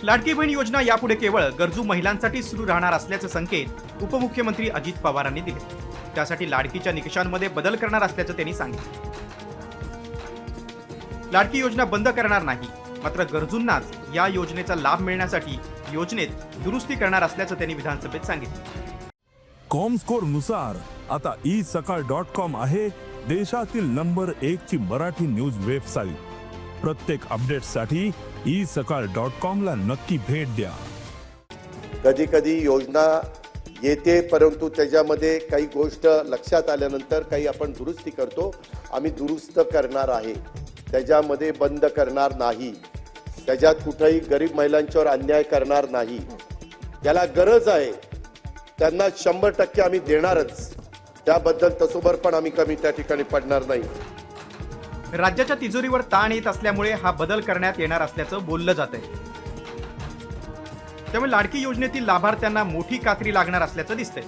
लाडकी बहीण योजना यापुढे केवळ गरजू महिलांसाठी सुरू राहणार असल्याचे संकेत उपमुख्यमंत्री अजित पवारांनी दिले. त्यासाठी लाडकीच्या निकषांमध्ये बदल करणार असल्याचं त्यांनी सांगितलं. लाडकी योजना बंद करणार नाही, मात्र गरजूंनाच या योजनेचा लाभ मिळण्यासाठी योजनेत दुरुस्ती करणार असल्याचं त्यांनी विधानसभेत सांगितलं. कॉमस्कोर नुसार आता isakal.com आहे देशातील नंबर 1 ची मराठी न्यूज वेबसाईट. प्रत्येक अपडेटसाठी isakal.com ला नक्की भेट द्या. कधी कधी योजना येते, परंतु त्याच्यामध्ये काही गोष्ट लक्षात आल्यानंतर काही आपण दुरुस्ती करतो. आम्ही दुरुस्त करणार आहे, त्याच्यामध्ये बंद करणार नाही. त्याच्यात कुठेही गरीब महिलांच्यावर अन्याय करणार नाही. त्याला गरज आहे त्यांना 100% आम्ही देणारच. त्याबद्दल तसोबर पण आम्ही कमी त्या ठिकाणी पडणार नाही. राज्याच्या तिजोरीवर ताण येत असल्यामुळे हा बदल करण्यात येणार असल्याचं बोललं जात आहे. त्यामुळे लाडकी योजनेतील लाभार्थ्यांना मोठी कात्री लागणार असल्याचं दिसतंय.